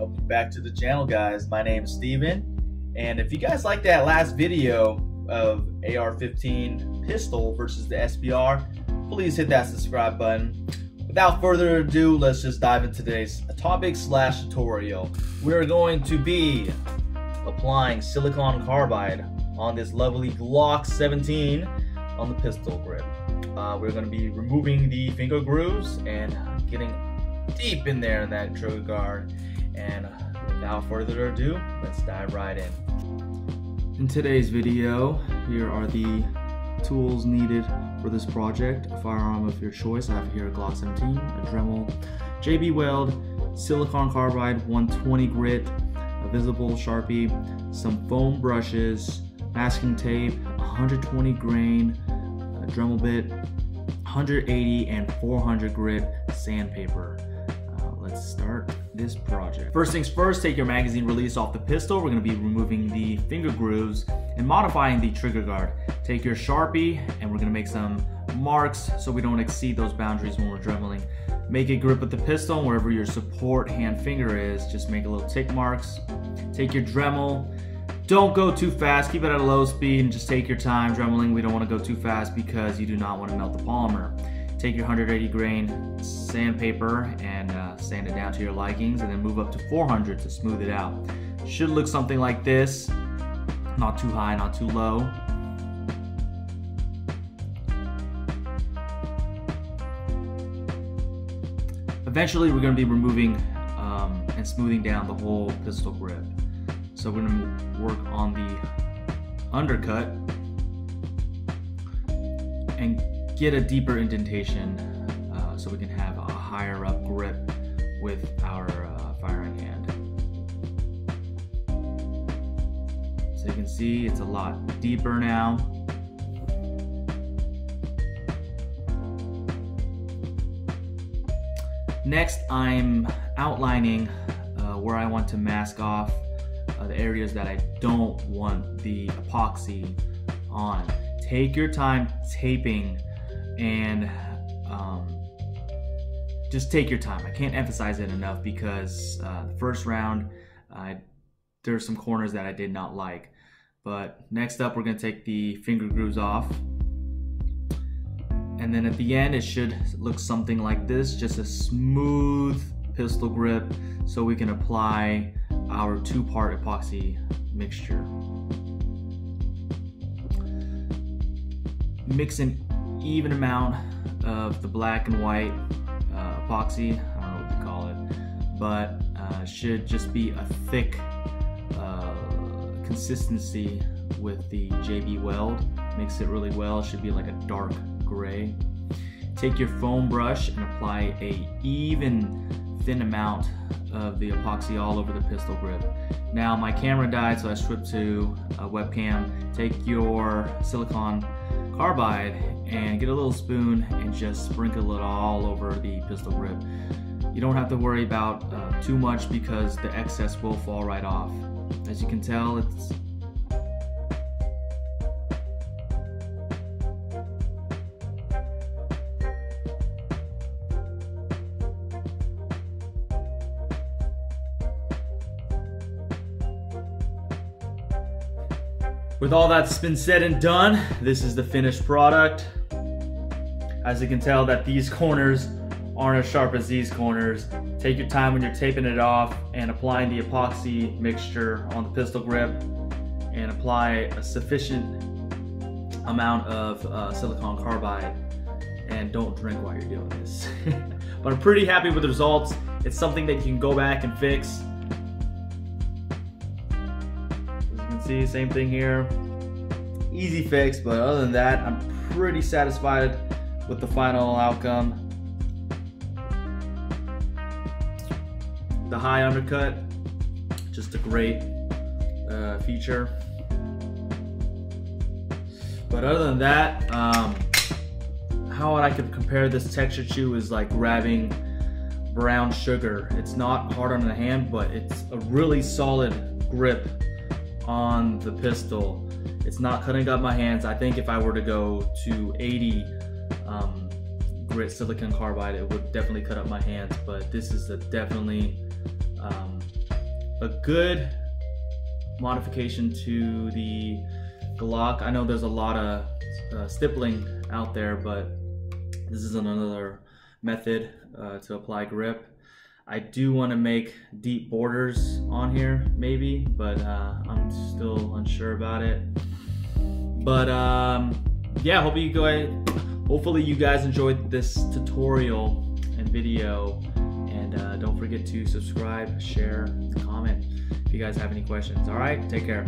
Welcome back to the channel, guys. My name is Steven, and if you guys like that last video of AR-15 pistol versus the SBR, please hit that subscribe button. Without further ado, let's just dive into today's topic slash tutorial. We're going to be applying silicon carbide on this lovely Glock 17 on the pistol grip. We're going to be removing the finger grooves and getting deep in there in that trigger guard. And without further ado, let's dive right in. In today's video, here are the tools needed for this project. A firearm of your choice. I have here a Glock 17, a Dremel JB Weld, silicon carbide 120 grit, a visible Sharpie, some foam brushes, masking tape, 120 grain, a Dremel Bit, 180 and 400 grit sandpaper. Let's start this project. First things first, take your magazine release off the pistol. We're going to be removing the finger grooves and modifying the trigger guard. Take your Sharpie and we're going to make some marks so we don't exceed those boundaries when we're dremeling. Make a grip with the pistol, and wherever your support hand finger is, just make a little tick marks. Take your Dremel. Don't go too fast, keep it at a low speed and just take your time dremeling. We don't want to go too fast because you do not want to melt the polymer. Take your 180 grain sandpaper and sand it down to your likings, and then move up to 400 to smooth it out. Should look something like this. Not too high, not too low. Eventually we're going to be removing and smoothing down the whole pistol grip. So we're going to work on the undercut and get a deeper indentation so we can have a higher up grip with our firing hand. So you can see it's a lot deeper now. Next, I'm outlining where I want to mask off the areas that I don't want the epoxy on. Take your time taping and just take your time. I can't emphasize it enough because the first round there's some corners that I did not like. But next up, we're going to take the finger grooves off, and then at the end it should look something like this, just a smooth pistol grip so we can apply our two-part epoxy mixture. Mix an even amount of the black and white epoxy, I don't know what to call it, but should just be a thick consistency with the JB Weld. Mix it really well. It should be like a dark gray. Take your foam brush and apply a even thin amount of the epoxy all over the pistol grip. Now my camera died, so I switched to a webcam. Take your silicon carbide and get a little spoon and just sprinkle it all over the pistol grip. You don't have to worry about too much because the excess will fall right off. As you can tell, it's with all that's been said and done, this is the finished product. As you can tell that these corners aren't as sharp as these corners. Take your time when you're taping it off and applying the epoxy mixture on the pistol grip, and apply a sufficient amount of silicon carbide, and don't drink while you're doing this. But I'm pretty happy with the results. It's something that you can go back and fix. See, same thing here. Easy fix, but other than that, I'm pretty satisfied with the final outcome. The high undercut, just a great feature. But other than that, how I could compare this texture chew is like grabbing brown sugar. It's not hard on the hand, but it's a really solid grip on the pistol. It's not cutting up my hands. I think if I were to go to 80 grit silicon carbide, it would definitely cut up my hands, but this is a definitely a good modification to the Glock. I know there's a lot of stippling out there, but this is another method to apply grip. I do want to make deep borders on here maybe, but I'm still unsure about it. But yeah, hopefully you guys enjoyed this tutorial and video, and don't forget to subscribe, share, comment if you guys have any questions. All right, take care.